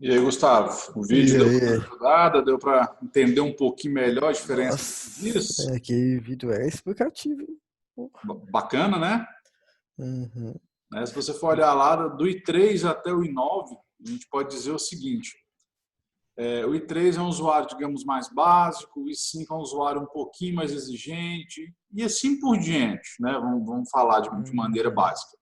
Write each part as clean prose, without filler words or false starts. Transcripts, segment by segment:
E aí, Gustavo, o E vídeo deu para aí? ajudada, deu para entender um pouquinho melhor a diferença Nossa, disso? aquele vídeo é explicativo, hein? Porra. Bacana, né? Uhum. Se você for olhar lá do i3 até o i9, a gente pode dizer o seguinte: o i3 é um usuário, digamos, mais básico, o i5 é um usuário um pouquinho mais exigente, e assim por diante, né? Vamos falar de maneira Uhum. básica.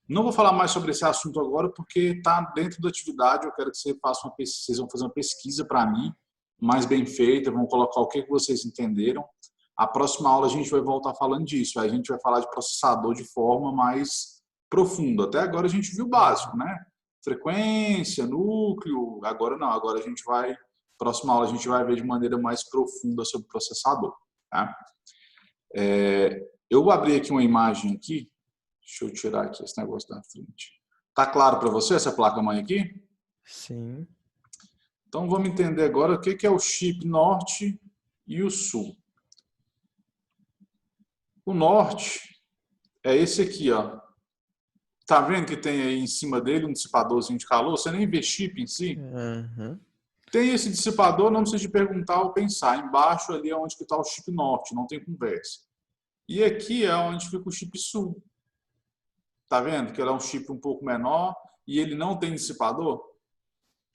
Não vou falar mais sobre esse assunto agora, porque está dentro da atividade. Eu quero que você faça uma pesquisa, vocês vão fazer uma pesquisa para mim, mais bem feita, vão colocar o que vocês entenderam. A próxima aula a gente vai voltar falando disso. Aí a gente vai falar de processador de forma mais profunda. Até agora a gente viu o básico, né? Frequência, núcleo. Agora não, agora a gente vai. Próxima aula a gente vai ver de maneira mais profunda sobre o processador. Tá? Eu vou abrir aqui uma imagem aqui. Deixa eu tirar aqui esse negócio da frente. Tá claro para você essa placa-mãe aqui? Sim. Então vamos entender agora o que é o chip norte e o sul. O norte é esse aqui, ó. Tá vendo que tem aí em cima dele um dissipadorzinho de calor? Você nem vê chip em si. Uhum. Tem esse dissipador, não precisa de perguntar ou pensar. Embaixo ali é onde está o chip norte, não tem conversa. E aqui é onde fica o chip sul. Tá vendo que ele é um chip um pouco menor e ele não tem dissipador?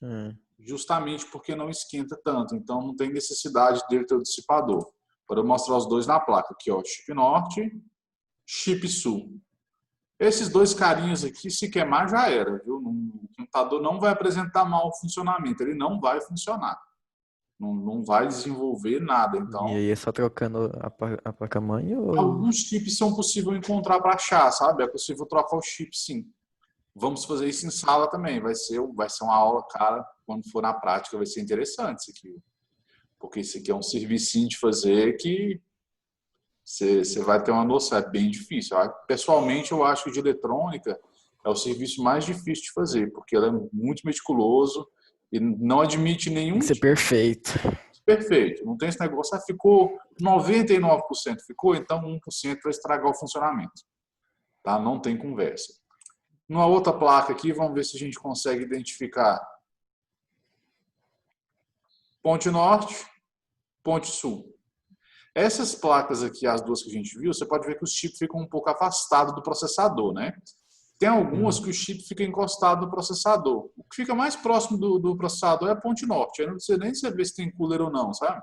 Uhum. Justamente porque não esquenta tanto. Então não tem necessidade dele ter o dissipador. Para eu mostrar os dois na placa. Aqui, ó, chip norte, chip sul. Esses dois carinhas aqui, se queimar, já era, viu? O computador não vai apresentar mau funcionamento, ele não vai funcionar. Não vai desenvolver nada. E Então, aí é só trocando a placa-mãe ou... alguns chips são possíveis encontrar para achar, sabe? É possível trocar o chip, sim. Vamos fazer isso em sala também. Vai ser uma aula, cara, quando for na prática, vai ser interessante isso aqui. Porque isso aqui é um serviço de fazer que você vai ter uma noção, é bem difícil. Pessoalmente, eu acho que de eletrônica é o serviço mais difícil de fazer, porque ela é muito meticuloso e não admite tem que nenhum ser tipo perfeito. de perfeito. Não tem esse negócio, ficou 99%, ficou, então 1% vai estragar o funcionamento. Tá? Não tem conversa. Numa outra placa aqui, vamos ver se a gente consegue identificar ponte norte, ponte sul. Essas placas aqui, as duas que a gente viu, você pode ver que os chips ficam um pouco afastados do processador, né? Tem algumas Uhum. que o chip fica encostado no processador. O que fica mais próximo do processador é a ponte norte. Aí não precisa nem saber se tem cooler ou não, sabe?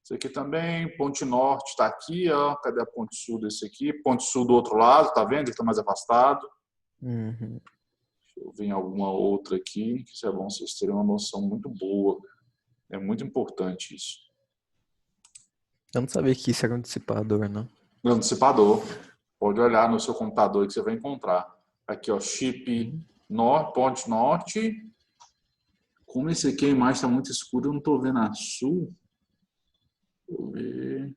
Esse aqui também, ponte norte está aqui, ó. Cadê a ponte sul desse aqui? Ponte sul do outro lado, tá vendo? Ele está mais afastado. Uhum. Deixa eu ver em alguma outra aqui, que isso é bom vocês terem uma noção muito boa. É muito importante isso. Eu não sabia que isso era um dissipador, não. Meu dissipador. Pode olhar no seu computador que você vai encontrar. Aqui, ó, chip Uhum. ponte norte. Como esse aqui a imagem está muito escura, eu não estou vendo a sul. Deixa eu ver.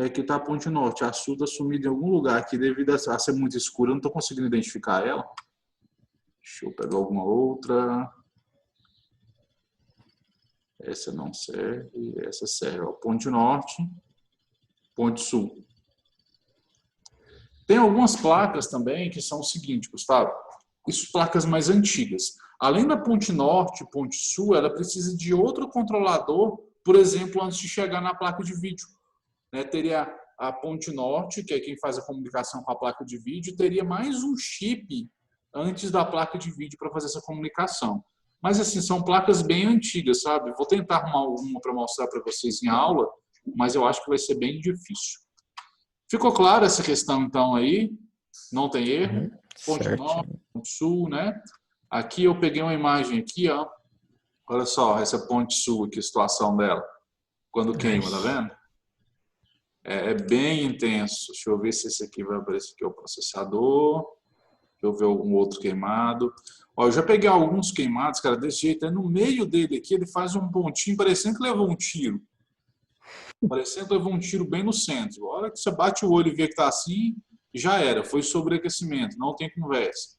Aqui está a ponte norte. A sul está sumida em algum lugar aqui devido a ser muito escura. Eu não estou conseguindo identificar ela. Deixa eu pegar alguma outra. Essa não serve. Essa serve. Ó, ponte norte, ponte sul. Tem algumas placas também que são o seguinte, Gustavo. Isso placas mais antigas. Além da ponte norte, ponte sul, ela precisa de outro controlador, por exemplo, antes de chegar na placa de vídeo. Né? Teria a ponte norte, que é quem faz a comunicação com a placa de vídeo, teria mais um chip antes da placa de vídeo para fazer essa comunicação. Mas assim, são placas bem antigas, sabe? Vou tentar arrumar uma para mostrar para vocês em aula, mas eu acho que vai ser bem difícil. Ficou clara essa questão então aí? Não tem erro? Uhum. Ponte norte, Certinho. ponte sul, né? Aqui eu peguei uma imagem aqui, ó. Olha só, essa ponte sul aqui, a situação dela. Quando Ai. queima, tá vendo? É bem intenso. Deixa eu ver se esse aqui vai aparecer aqui, é o processador. Deixa eu ver algum outro queimado. Ó, eu já peguei alguns queimados, cara, desse jeito. Aí no meio dele aqui, ele faz um pontinho, parecendo que levou um tiro. Parecendo que levou um tiro bem no centro. A hora que você bate o olho e vê que tá assim, já era. Foi sobreaquecimento, não tem conversa.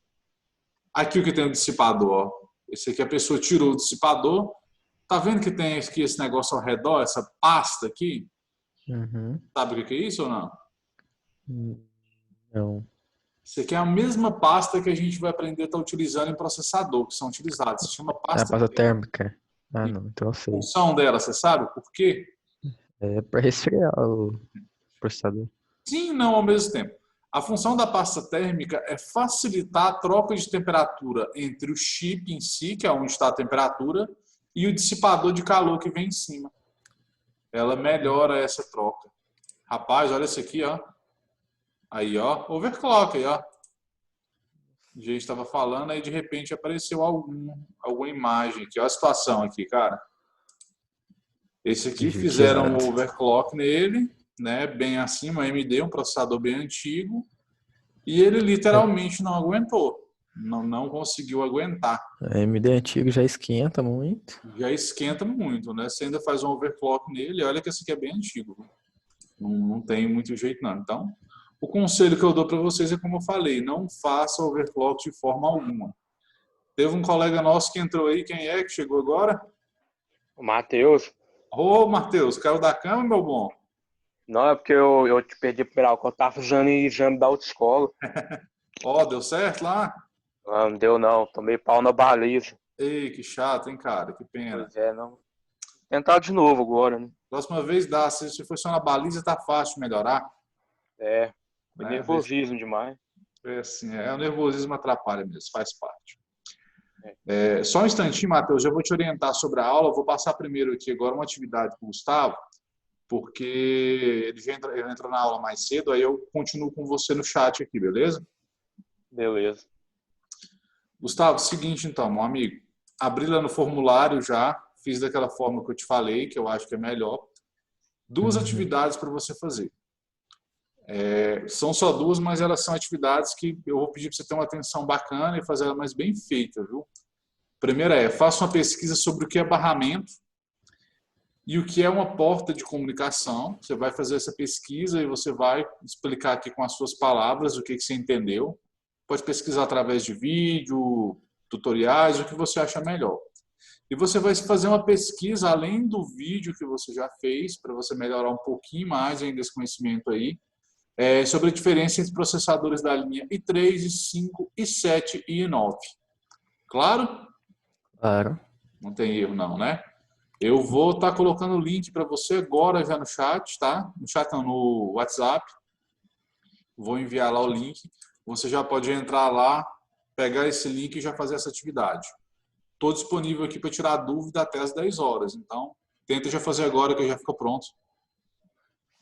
Aqui o que tem o dissipador, ó. Esse aqui a pessoa tirou o dissipador. Tá vendo que tem aqui esse negócio ao redor, essa pasta aqui? Uhum. Sabe o que é isso ou não? Hum, Não. Isso aqui é a mesma pasta que a gente vai aprender a estar utilizando em processador, que são utilizados. Se chama Ah, pasta pasta térmica. térmica. Ah, E não, então eu a sei. função dela, você sabe por quê? É pra resfriar o processador. Sim e não ao mesmo tempo. A função da pasta térmica é facilitar a troca de temperatura entre o chip em si, que é onde está a temperatura, e o dissipador de calor que vem em cima. Ela melhora essa troca. Rapaz, olha isso aqui, ó. Aí, ó, overclock aí, ó. A gente estava falando, aí de repente apareceu alguma imagem aqui. Olha a situação aqui, cara. Esse aqui fizeram Criticidade. um overclock nele, né, bem acima, AMD, um processador bem antigo, e ele É, literalmente não aguentou. Não conseguiu aguentar. a AMD antigo já esquenta muito. Já esquenta muito, né? Você ainda faz um overclock nele, olha que esse aqui é bem antigo. Não tem muito jeito, não. Então, o conselho que eu dou para vocês é como eu falei, não faça overclock de forma alguma. Teve um colega nosso que entrou aí, quem é que chegou agora? O Matheus. Ô, Matheus, caiu da cama, meu bom? Não, é porque eu te perdi a primeira aula, que eu tava fazendo exame da autoescola. Ó, deu certo lá? Ah, não deu não, tomei pau na baliza. Ei, que chato, hein, cara? Que pena. Pois é, não. Tentar de novo agora, né? Próxima vez dá. Se for só na baliza, tá fácil de melhorar. É, foi Né? nervosismo demais. É, assim, o nervosismo atrapalha mesmo, faz parte. É. Só um instantinho, Matheus, já vou te orientar sobre a aula. Vou passar primeiro aqui agora uma atividade para o Gustavo, porque ele entra na aula mais cedo, aí eu continuo com você no chat aqui, beleza? Beleza. Gustavo, seguinte então, meu amigo. Abri lá no formulário já, fiz daquela forma que eu te falei, que eu acho que é melhor. Duas Uhum. atividades para você fazer. São só duas, mas elas são atividades que eu vou pedir para você ter uma atenção bacana e fazer ela mais bem feita, viu? Primeira faça uma pesquisa sobre o que é barramento e o que é uma porta de comunicação. Você vai fazer essa pesquisa e você vai explicar aqui com as suas palavras o que você entendeu. Pode pesquisar através de vídeo, tutoriais, o que você acha melhor. E você vai fazer uma pesquisa além do vídeo que você já fez, para você melhorar um pouquinho mais ainda esse conhecimento aí, sobre a diferença entre processadores da linha i3, i5, i7 e i9. Claro? Claro. Não tem erro não, né? Eu vou estar colocando o link para você agora já no chat, tá? No chat não, no WhatsApp. Vou enviar lá o link. Você já pode entrar lá, pegar esse link e já fazer essa atividade. Estou disponível aqui para tirar dúvida até as 10 horas. Então, tenta já fazer agora que já fica pronto.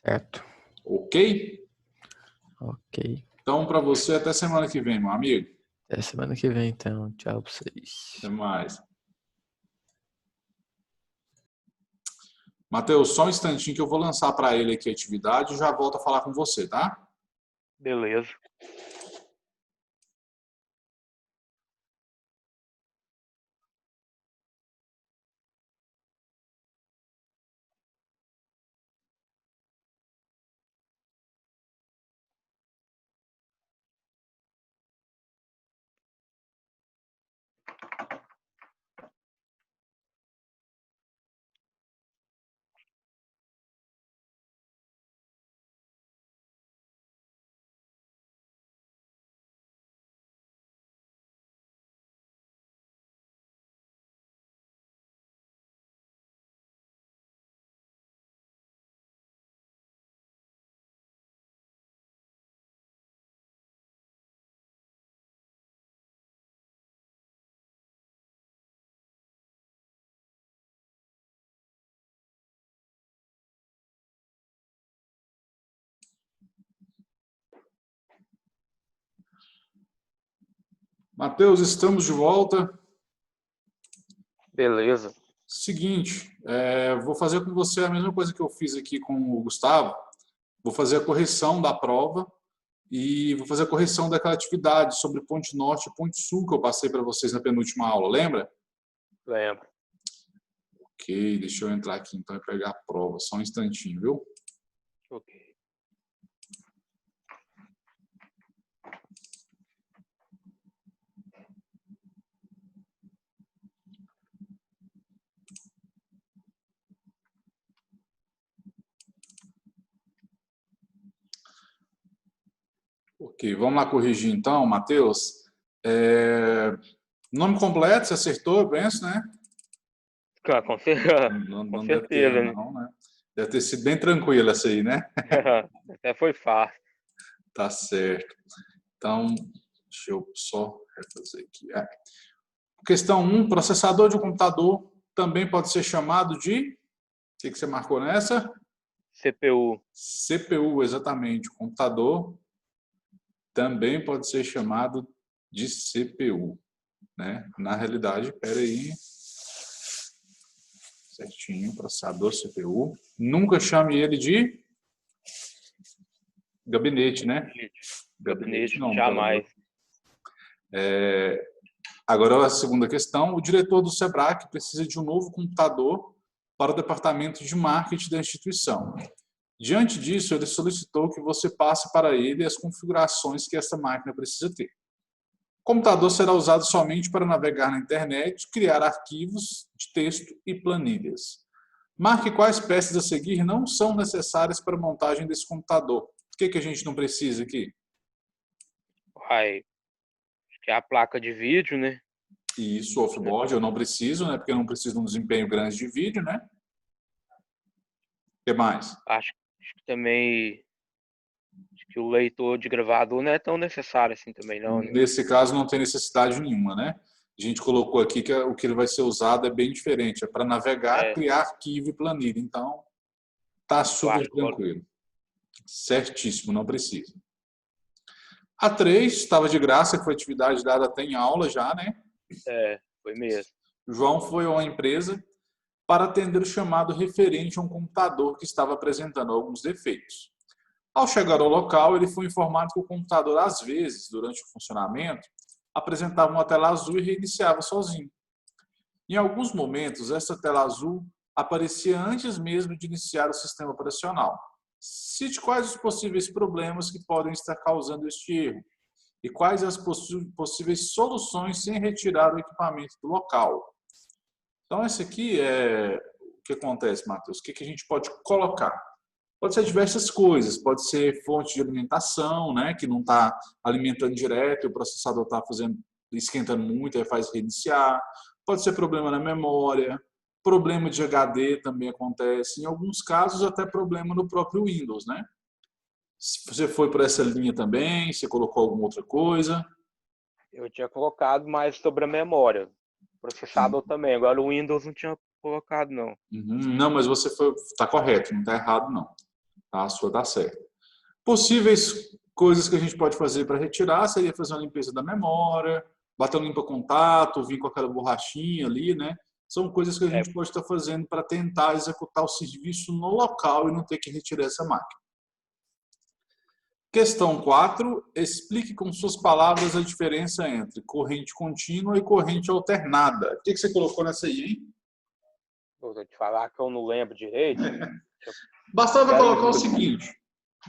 Certo. Ok? Ok. Então, para você, até semana que vem, meu amigo. Até semana que vem, então. Tchau pra vocês. Até mais. Matheus, só um instantinho que eu vou lançar para ele aqui a atividade e já volto a falar com você, tá? Beleza. Matheus, estamos de volta. Beleza. Seguinte, vou fazer com você a mesma coisa que eu fiz aqui com o Gustavo. Vou fazer a correção da prova e vou fazer a correção daquela atividade sobre Ponte Norte e Ponte Sul que eu passei para vocês na penúltima aula, lembra? Lembro. Ok, deixa eu entrar aqui então e pegar a prova. Só um instantinho, viu? Ok. Ok. Ok, vamos lá corrigir então, Matheus. Nome completo, você acertou, eu penso, né? Ah, Não, com não deve ter, certeza, né? não, né? Deve ter sido bem tranquilo essa aí, né? Até foi fácil. Tá certo. Então, deixa eu só refazer aqui. Questão 1, processador de um computador também pode ser chamado de... O que você marcou nessa? CPU. CPU, exatamente. O computador também pode ser chamado de CPU, né? Na realidade, espera aí, certinho, processador CPU. Nunca chame ele de gabinete, né? Gabinete Gabinete, não, pelo amor. jamais. Agora a segunda questão, o diretor do SEBRAC precisa de um novo computador para o departamento de marketing da instituição. Diante disso, ele solicitou que você passe para ele as configurações que essa máquina precisa ter. O computador será usado somente para navegar na internet, criar arquivos de texto e planilhas. Marque quais peças a seguir não são necessárias para a montagem desse computador. O que a gente não precisa aqui? Acho que é a placa de vídeo, né? E isso, offboard, eu não preciso, né? Porque eu não preciso de um desempenho grande de vídeo, né? O que mais? Acho que também acho que o leitor de gravador não é tão necessário assim também, não, né? Nesse caso, não tem necessidade nenhuma, né? A gente colocou aqui que o que ele vai ser usado é bem diferente. É para navegar, É, criar arquivo e planilha. Então, tá eu super acho que tranquilo. Certíssimo, não precisa. A 3 estava de graça, que foi atividade dada até em aula já, né? foi mesmo. João foi a uma empresa para atender o chamado referente a um computador que estava apresentando alguns defeitos. Ao chegar ao local, ele foi informado que o computador, às vezes, durante o funcionamento, apresentava uma tela azul e reiniciava sozinho. Em alguns momentos, essa tela azul aparecia antes mesmo de iniciar o sistema operacional. Cite quais os possíveis problemas que podem estar causando este erro e quais as possíveis soluções sem retirar o equipamento do local. Então, esse aqui é o que acontece, Matheus. O que a gente pode colocar? Pode ser diversas coisas. Pode ser fonte de alimentação, né, que não está alimentando direto, o processador está esquentando muito, aí faz reiniciar. Pode ser problema na memória. Problema de HD também acontece. Em alguns casos, até problema no próprio Windows, né? Se você foi por essa linha também, você colocou alguma outra coisa. Eu tinha colocado mais sobre a memória. Processador também. Agora o Windows não tinha colocado, não. Não, mas você está correto, não está errado, não. Tá? A sua está certa. Possíveis coisas que a gente pode fazer para retirar seria fazer uma limpeza da memória, bater um limpa-contato, vir com aquela borrachinha ali, né? São coisas que a gente pode estar fazendo para tentar executar o serviço no local e não ter que retirar essa máquina. Questão 4. Explique com suas palavras a diferença entre corrente contínua e corrente alternada. O que você colocou nessa aí, hein? Vou te falar que eu não lembro direito. Bastava colocar o seguinte,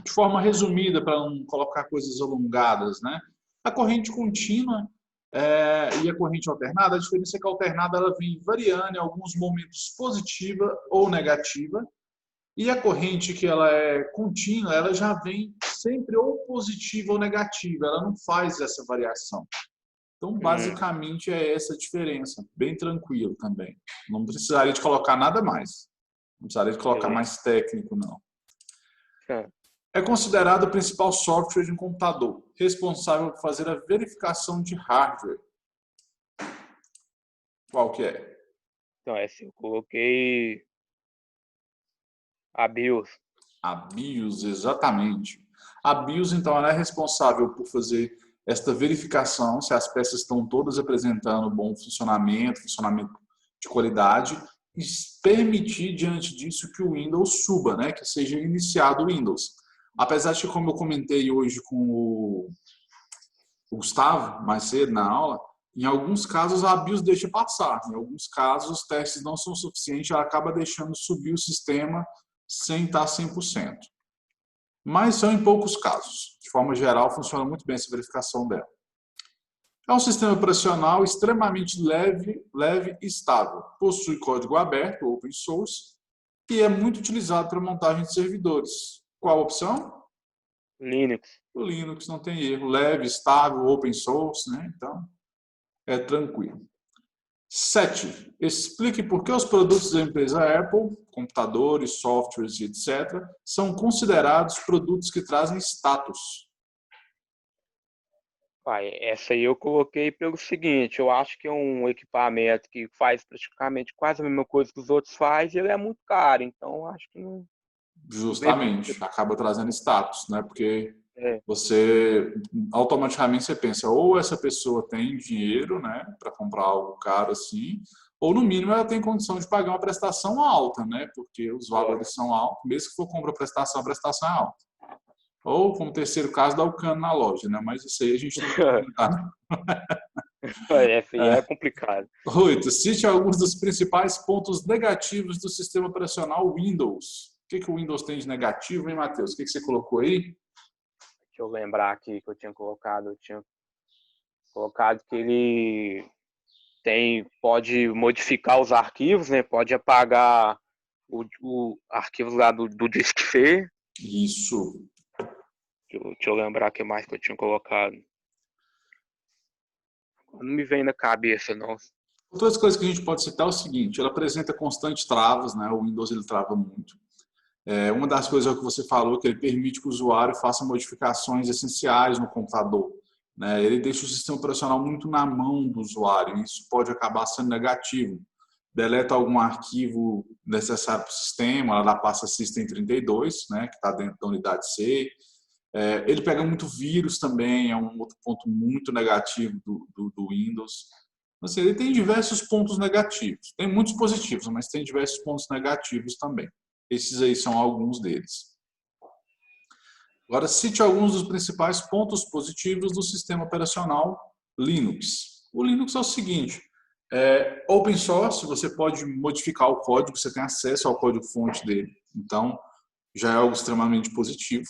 de forma resumida, para não colocar coisas alongadas, né? A corrente contínua e a corrente alternada, a diferença é que a alternada ela vem variando em alguns momentos positiva ou negativa, e a corrente que ela é contínua, ela já vem sempre ou positiva ou negativa, ela não faz essa variação. Então, basicamente, é essa a diferença. Bem tranquilo também. Não precisaria de colocar nada mais. Não precisaria de colocar mais técnico, não. É considerado o principal software de um computador, responsável por fazer a verificação de hardware. Qual que é? Então, essa eu coloquei a BIOS. A BIOS, exatamente. A BIOS, então, ela é responsável por fazer esta verificação se as peças estão todas apresentando bom funcionamento de qualidade e permitir, diante disso, que o Windows suba, né? Que seja iniciado o Windows. Apesar de que, como eu comentei hoje com o Gustavo, mais cedo na aula, em alguns casos a BIOS deixa passar. Em alguns casos os testes não são suficientes, ela acaba deixando subir o sistema sem estar 100%. Mas são em poucos casos. De forma geral, funciona muito bem essa verificação dela. É um sistema operacional extremamente leve e estável. Possui código aberto, open source, e é muito utilizado para montagem de servidores. Qual a opção? Linux. O Linux não tem erro, leve, estável, open source, né? Então, é tranquilo. 7. Explique por que os produtos da empresa Apple, computadores, softwares e etc., são considerados produtos que trazem status. Essa aí eu coloquei pelo seguinte, eu acho que é um equipamento que faz praticamente quase a mesma coisa que os outros fazem, e ele é muito caro, então eu acho que não Justamente, acaba trazendo status, né? Porque é, você automaticamente você pensa, ou essa pessoa tem dinheiro, né, para comprar algo caro assim, ou no mínimo ela tem condição de pagar uma prestação alta, né? Porque os valores são altos, mesmo que for comprar a prestação é alta. Ou, como terceiro caso, dá o cano na loja, né? Mas isso aí a gente não vai comentar. essa aí é complicado. 8. Cite alguns dos principais pontos negativos do sistema operacional Windows. O que o Windows tem de negativo, hein, Matheus? O que você colocou aí? Deixa eu lembrar aqui que eu tinha colocado que ele pode modificar os arquivos, né? Pode apagar o arquivo lá do disk C. Isso. Deixa eu lembrar o que mais que eu tinha colocado. Não me vem na cabeça, não. Outras coisas que a gente pode citar é o seguinte, ela apresenta constantes travas, né? O Windows ele trava muito. Uma das coisas é o que você falou, que ele permite que o usuário faça modificações essenciais no computador, né? Ele deixa o sistema operacional muito na mão do usuário, e isso pode acabar sendo negativo. Deleta algum arquivo necessário para o sistema, ela dá pasta System32, né, que está dentro da unidade C. Ele pega muito vírus também, é um outro ponto muito negativo do Windows. Assim, ele tem diversos pontos negativos. Tem muitos positivos, mas tem diversos pontos negativos também. Esses aí são alguns deles. Agora, cite alguns dos principais pontos positivos do sistema operacional Linux. O Linux é o seguinte, open source, você pode modificar o código, você tem acesso ao código-fonte dele. Então, já é algo extremamente positivo.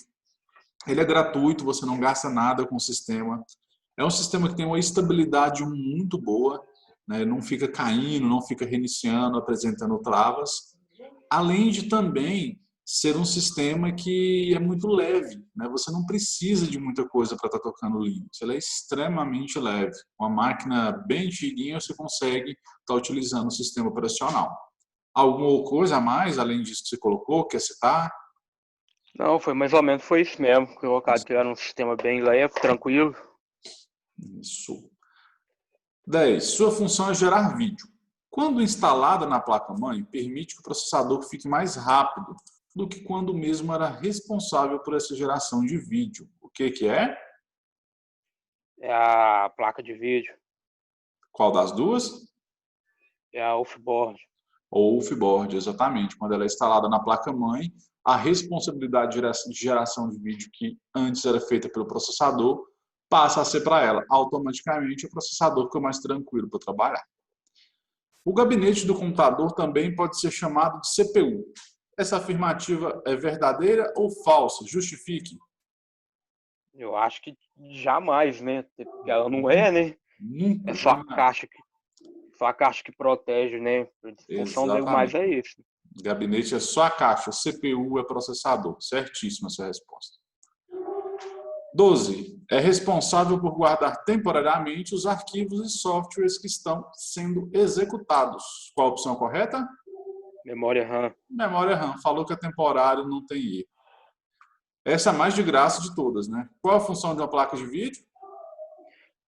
Ele é gratuito, você não gasta nada com o sistema. É um sistema que tem uma estabilidade muito boa, né? Não fica caindo, não fica reiniciando, apresentando travas. Além de também ser um sistema que é muito leve, né? Você não precisa de muita coisa para estar tocando Linux. Ele é extremamente leve. Uma máquina bem antiguinha você consegue estar utilizando o sistema operacional. Alguma coisa a mais, além disso que você colocou, quer citar? Não, foi mais ou menos foi isso mesmo. Colocado que era um sistema bem leve, tranquilo. Isso. 10. Sua função é gerar vídeo. Quando instalada na placa-mãe, permite que o processador fique mais rápido do que quando o mesmo era responsável por essa geração de vídeo. O que é? É a placa de vídeo. Qual das duas? É a offboard. Ou o Fboard, exatamente. Quando ela é instalada na placa-mãe, a responsabilidade de geração de vídeo que antes era feita pelo processador passa a ser para ela. Automaticamente, o processador fica mais tranquilo para trabalhar. O gabinete do computador também pode ser chamado de CPU. Essa afirmativa é verdadeira ou falsa? Justifique. Eu acho que jamais, né? Porque ela não é, né? Nunca. É só a caixa que protege, né? A função dele mais Exatamente. é isso. Gabinete é só a caixa, CPU é processador. Certíssima essa resposta. 12. É responsável por guardar temporariamente os arquivos e softwares que estão sendo executados. Qual a opção correta? Memória RAM. Memória RAM. Falou que é temporário, não tem erro. Essa é a mais de graça de todas, né? Qual a função de uma placa de vídeo?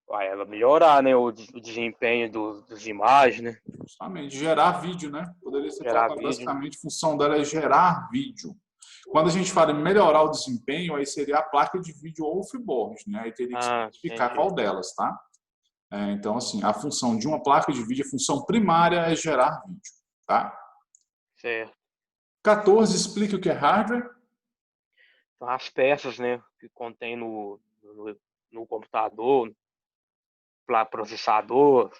Vai ela melhorar, né? O desempenho das imagens, né? Justamente, gerar vídeo, né? Poderia ser Gerar colocado vídeo. basicamente, a função dela é gerar vídeo. Quando a gente fala em melhorar o desempenho, aí seria a placa de vídeo ou o Fboard, né? Aí teria que especificar Entendi. qual delas, tá? Então, assim, a função de uma placa de vídeo, a função primária é gerar vídeo, tá? Certo. 14, explique o que é hardware. São as peças, né? Que contém no computador, processador,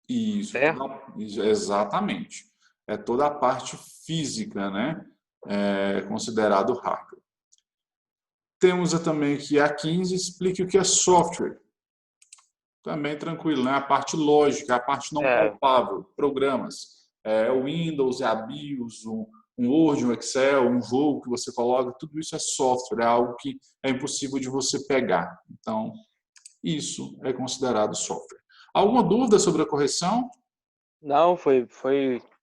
Isso, certo? exatamente. É toda a parte física, né? Considerado hardware. Temos também aqui a 15, explique o que é software. Também tranquilo, né? A parte lógica, a parte não palpável, programas. O Windows, a BIOS, um Word, um Excel, um jogo que você coloca, tudo isso é software, é algo que é impossível de você pegar. Então, isso é considerado software. Alguma dúvida sobre a correção? Não, foi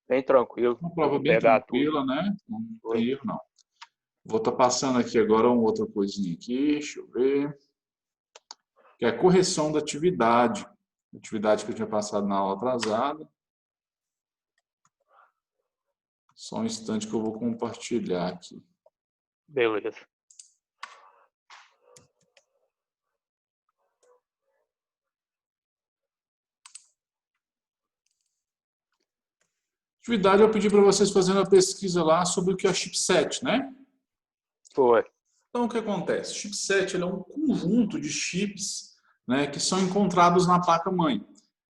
bem tranquilo. Uma Deu prova pra bem pegar tudo. tranquila, né? Não Foi. tem erro, não. Vou estar passando aqui agora uma outra coisinha aqui, deixa eu ver. Que é a correção da atividade. Atividade que eu tinha passado na aula atrasada. Só um instante que eu vou compartilhar aqui. Beleza. Atividade eu pedi para vocês fazerem uma pesquisa lá sobre o que é chipset, né? Foi. Então, o que acontece? O chipset ele é um conjunto de chips, né, que são encontrados na placa-mãe.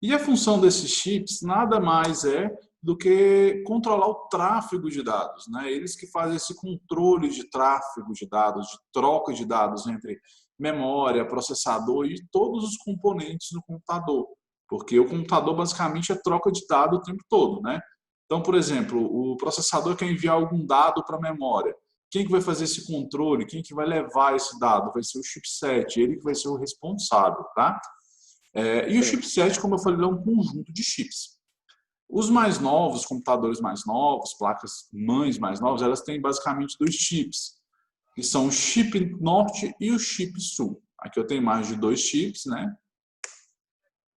E a função desses chips nada mais é do que controlar o tráfego de dados, né? Eles que fazem esse controle de tráfego de dados, de troca de dados entre memória, processador e todos os componentes do computador. Porque o computador basicamente é troca de dados o tempo todo, né? Então, por exemplo, o processador quer enviar algum dado para a memória. Quem que vai fazer esse controle? Quem que vai levar esse dado? Vai ser o chipset, ele que vai ser o responsável, tá? E o Sim. chipset, como eu falei, é um conjunto de chips. Os mais novos, computadores mais novos, placas mães mais novas, elas têm basicamente dois chips, que são o chip norte e o chip sul. Aqui eu tenho mais de dois chips, né?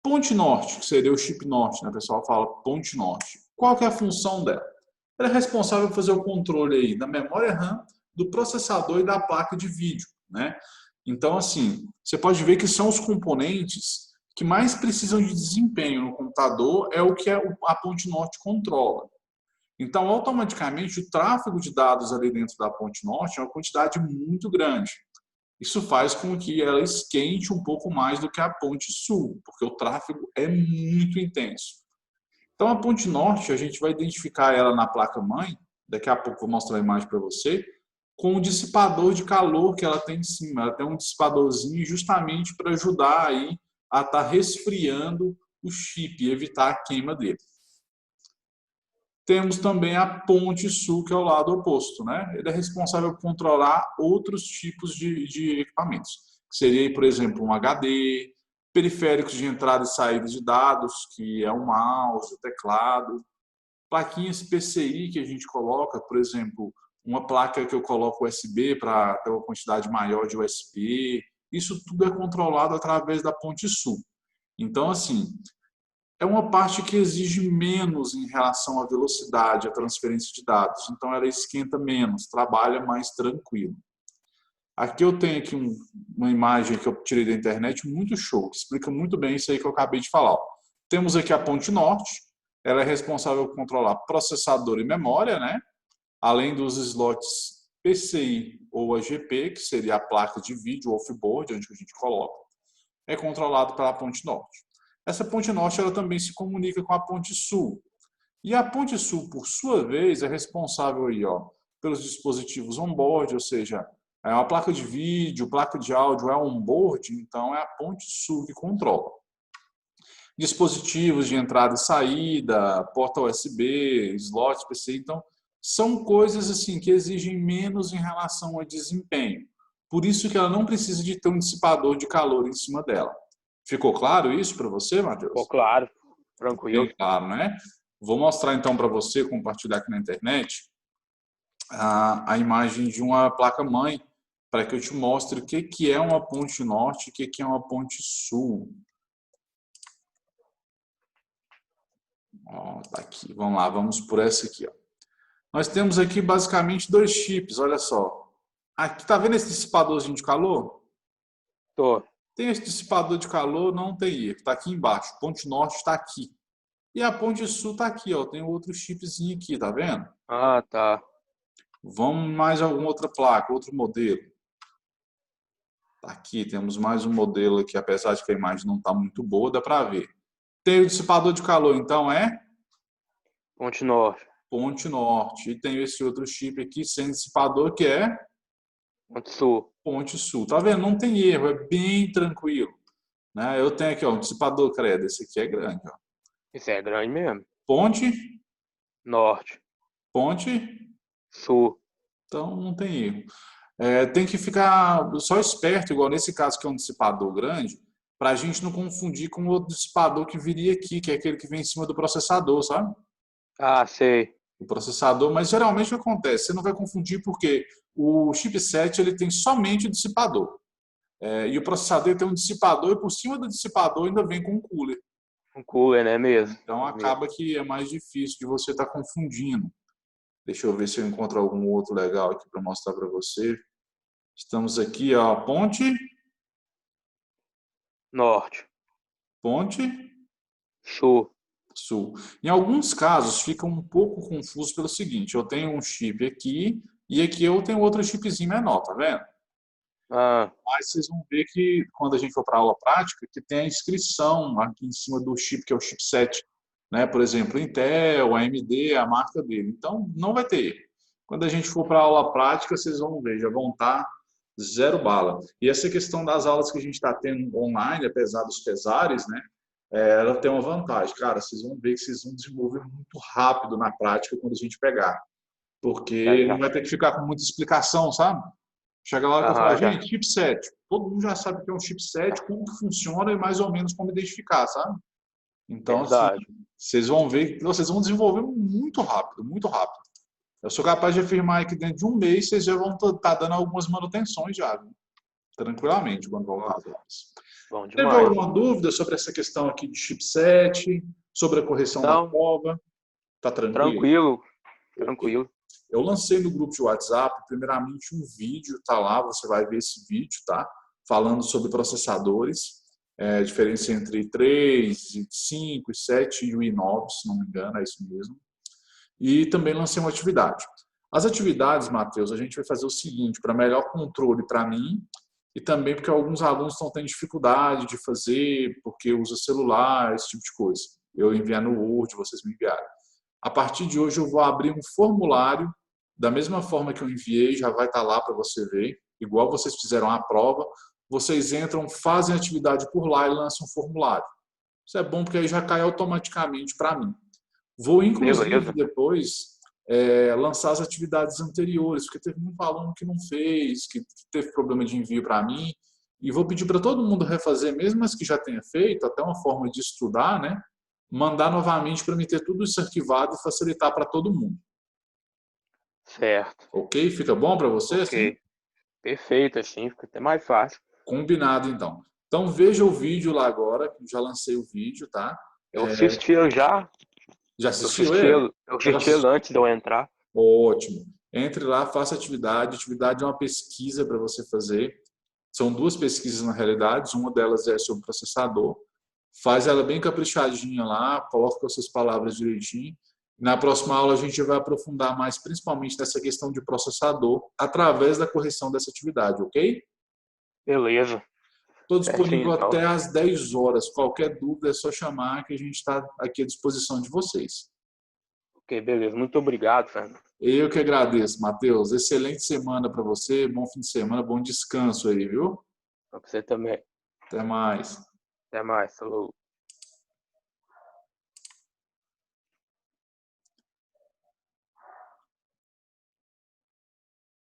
Ponte norte, que seria o chip norte, né? O pessoal fala ponte norte. Qual que é a função dela? Ela é responsável por fazer o controle aí da memória RAM, do processador e da placa de vídeo, né? Então, assim, você pode ver que são os componentes que mais precisam de desempenho no computador, é o que a ponte norte controla. Então, automaticamente, o tráfego de dados ali dentro da ponte norte é uma quantidade muito grande. Isso faz com que ela esquente um pouco mais do que a ponte sul, porque o tráfego é muito intenso. Então, a ponte norte, a gente vai identificar ela na placa-mãe, daqui a pouco vou mostrar a imagem para você, com o dissipador de calor que ela tem em cima. Ela tem um dissipadorzinho justamente para ajudar aí a estar resfriando o chip e evitar a queima dele. Temos também a ponte sul, que é o lado oposto, né? Ele é responsável por controlar outros tipos de equipamentos. Seria, por exemplo, um HD, periféricos de entrada e saída de dados, que é o mouse, o teclado, plaquinhas PCI que a gente coloca, por exemplo, uma placa que eu coloco USB para ter uma quantidade maior de USB. Isso tudo é controlado através da ponte sul. Então, assim, é uma parte que exige menos em relação à velocidade, à transferência de dados. Então, ela esquenta menos, trabalha mais tranquilo. Aqui eu tenho aqui uma imagem que eu tirei da internet muito show, que explica muito bem isso aí que eu acabei de falar. Temos aqui a ponte norte, ela é responsável por controlar processador e memória, né? Além dos slots PCI ou AGP, que seria a placa de vídeo off-board, onde a gente coloca, é controlado pela ponte norte. Essa ponte norte ela também se comunica com a ponte sul. E a ponte sul, por sua vez, é responsável aí, ó, pelos dispositivos on-board, ou seja, é uma placa de vídeo, placa de áudio é on-board, então é a ponte sul que controla. Dispositivos de entrada e saída, porta USB, slot PCI, então são coisas assim que exigem menos em relação ao desempenho. Por isso que ela não precisa de ter um dissipador de calor em cima dela. Ficou claro isso para você, Matheus? Ficou claro. Tranquilo. Bem claro, né? Vou mostrar então para você, compartilhar aqui na internet, a imagem de uma placa-mãe, para que eu te mostre o que é uma ponte norte e o que é uma ponte sul. Ó, tá aqui, vamos lá, vamos por essa aqui. Ó. Nós temos aqui basicamente dois chips, olha só. Aqui, tá vendo esse dissipadorzinho de calor? Tô. Tem esse dissipador de calor, não tem erro, está aqui embaixo. Ponte norte está aqui. E a ponte sul está aqui, ó. Tem outro chipzinho aqui, tá vendo? Ah, tá. Vamos mais alguma outra placa, outro modelo. Tá aqui, temos mais um modelo aqui, apesar de que a imagem não está muito boa, dá para ver. Tem o dissipador de calor, então é Ponte norte. ponte norte. E tem esse outro chip aqui sem dissipador, que é Ponte sul. ponte sul. Tá vendo? Não tem erro, é bem tranquilo. Né? Eu tenho aqui ó, um dissipador, credo, esse aqui é grande. Ó. Isso é grande mesmo. Ponte, Norte. ponte, Show. Então não tem erro. Tem que ficar só esperto, igual nesse caso que é um dissipador grande, para a gente não confundir com o outro dissipador que viria aqui, que é aquele que vem em cima do processador, sabe? Ah, sei. O processador, mas geralmente o que acontece? Você não vai confundir porque o chipset ele tem somente o dissipador. E o processador ele tem um dissipador e por cima do dissipador ainda vem com um cooler. Um cooler, né mesmo? Então acaba que é mais difícil de você estar confundindo. Deixa eu ver se eu encontro algum outro legal aqui para mostrar para você. Estamos aqui, ó, Norte. ponte Show. sul. Em alguns casos fica um pouco confuso pelo seguinte, eu tenho um chip aqui e aqui eu tenho outro chipzinho menor, tá vendo? Ah, Mas vocês vão ver que quando a gente for para a aula prática, que tem a inscrição aqui em cima do chip, que é o chipset, né? Por exemplo, Intel, AMD, a marca dele. Então, não vai ter erro. Quando a gente for para a aula prática, vocês vão ver, já vão estar zero bala. E essa questão das aulas que a gente está tendo online, apesar dos pesares, né? Ela tem uma vantagem. Cara, vocês vão ver que vocês vão desenvolver muito rápido na prática quando a gente pegar. Porque não já. vai ter que ficar com muita explicação, sabe? Chega lá que eu falo, Aham, já. gente, chipset. Todo mundo já sabe o que é um chipset, como que funciona e mais ou menos como identificar, sabe? Então, assim, Verdade. vocês vão ver que vocês vão desenvolver muito rápido, muito rápido. Eu sou capaz de afirmar que dentro de um mês vocês já vão estar dando algumas manutenções já, viu? Tranquilamente, quando voltar às aulas. Bom Teve demais. alguma dúvida sobre essa questão aqui de chipset, sobre a correção da Não, prova? Tá tranquilo? tranquilo. Ok. Tranquilo. Eu lancei no grupo de WhatsApp, primeiramente, um vídeo, tá lá, você vai ver esse vídeo, tá? Falando sobre processadores, diferença entre 3, 5, 7 e o i9, se não me engano, é isso mesmo. E também lancei uma atividade. As atividades, Matheus, a gente vai fazer o seguinte, para melhor controle para mim e também porque alguns alunos estão tendo dificuldade de fazer, porque usa celular, esse tipo de coisa. Eu enviar no Word, vocês me enviarem. A partir de hoje eu vou abrir um formulário, da mesma forma que eu enviei, já vai estar lá para você ver, igual vocês fizeram a prova, vocês entram, fazem a atividade por lá e lançam um formulário. Isso é bom porque aí já cai automaticamente para mim. Vou, inclusive, Beleza. depois lançar as atividades anteriores, porque teve muito aluno que não fez, que teve problema de envio para mim, e vou pedir para todo mundo refazer, mesmo as que já tenha feito, até uma forma de estudar, né? Mandar novamente para me ter tudo isso arquivado e facilitar para todo mundo. Certo. Ok? Fica bom para você, assim? Ok. Perfeito, assim, fica até mais fácil. Combinado, então. Então, veja o vídeo lá agora, já lancei o vídeo, tá? Eu assisti ele já. Já Eu assistiu assisti ele? ele, eu assisti ele antes de eu entrar. Ótimo. Entre lá, faça atividade. Atividade é uma pesquisa para você fazer. São duas pesquisas, na realidade. Uma delas é sobre processador. Faz ela bem caprichadinha lá, coloca as suas palavras direitinho. Na próxima aula, a gente vai aprofundar mais, principalmente nessa questão de processador, através da correção dessa atividade, ok? Beleza. Estou Certinho, disponível então. até às 10 horas. Qualquer dúvida é só chamar que a gente está aqui à disposição de vocês. Ok, beleza. Muito obrigado, Fernando. Eu que agradeço, Matheus. Excelente semana para você, bom fim de semana, bom descanso aí, viu? Pra você também. Até mais. Até mais. Falou.